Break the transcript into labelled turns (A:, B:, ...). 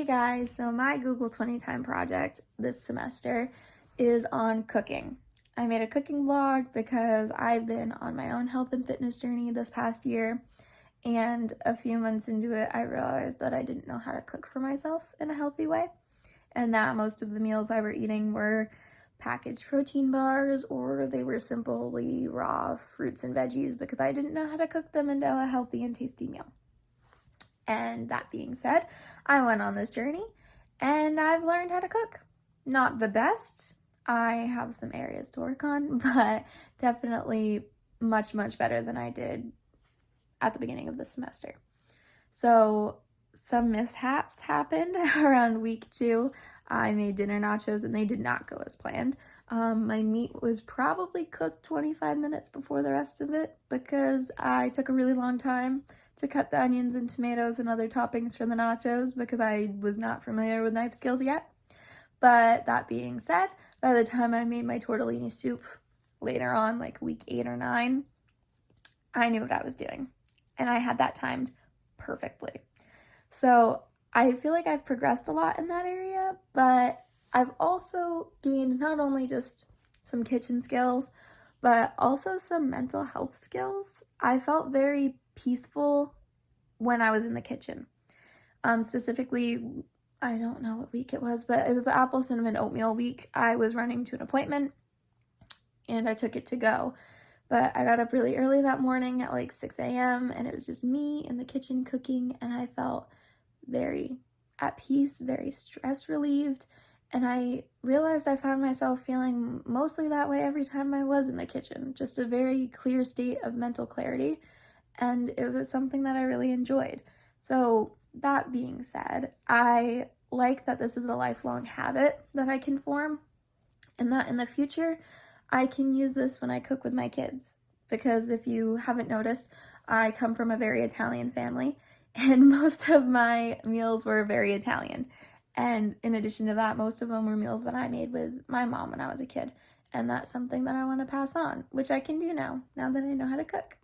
A: guys, so my Google 20time project this semester is on cooking. I made a cooking vlog because I've been on my own health and fitness journey this past year, and a few months into it I realized that I didn't know how to cook for myself in a healthy way, and that most of the meals I were eating were packaged protein bars or they were simply raw fruits and veggies because I didn't know how to cook them into a healthy and tasty meal. And that being said, I went on this journey and I've learned how to cook. Not the best. I have some areas to work on, but definitely much, much better than I did at the beginning of the semester. So some mishaps happened around week 2. I made dinner nachos and they did not go as planned. My meat was probably cooked 25 minutes before the rest of it because I took a really long time to cut the onions and tomatoes and other toppings for the nachos because I was not familiar with knife skills yet. But that being said, by the time I made my tortellini soup later on, like week 8 or 9, I knew what I was doing. And I had that timed perfectly. So I feel like I've progressed a lot in that area, but I've also gained not only just some kitchen skills, but also some mental health skills. I felt very peaceful when I was in the kitchen. Specifically, I don't know what week it was, but it was the apple cinnamon oatmeal week. I was running to an appointment and I took it to go. But I got up really early that morning at like 6 a.m. and it was just me in the kitchen cooking, and I felt very at peace, very stress relieved. And I realized I found myself feeling mostly that way every time I was in the kitchen, just a very clear state of mental clarity. And it was something that I really enjoyed. So that being said, I like that this is a lifelong habit that I can form, and that in the future, I can use this when I cook with my kids. Because if you haven't noticed, I come from a very Italian family, and most of my meals were very Italian. And in addition to that, most of them were meals that I made with my mom when I was a kid. And that's something that I want to pass on, which I can do now that I know how to cook.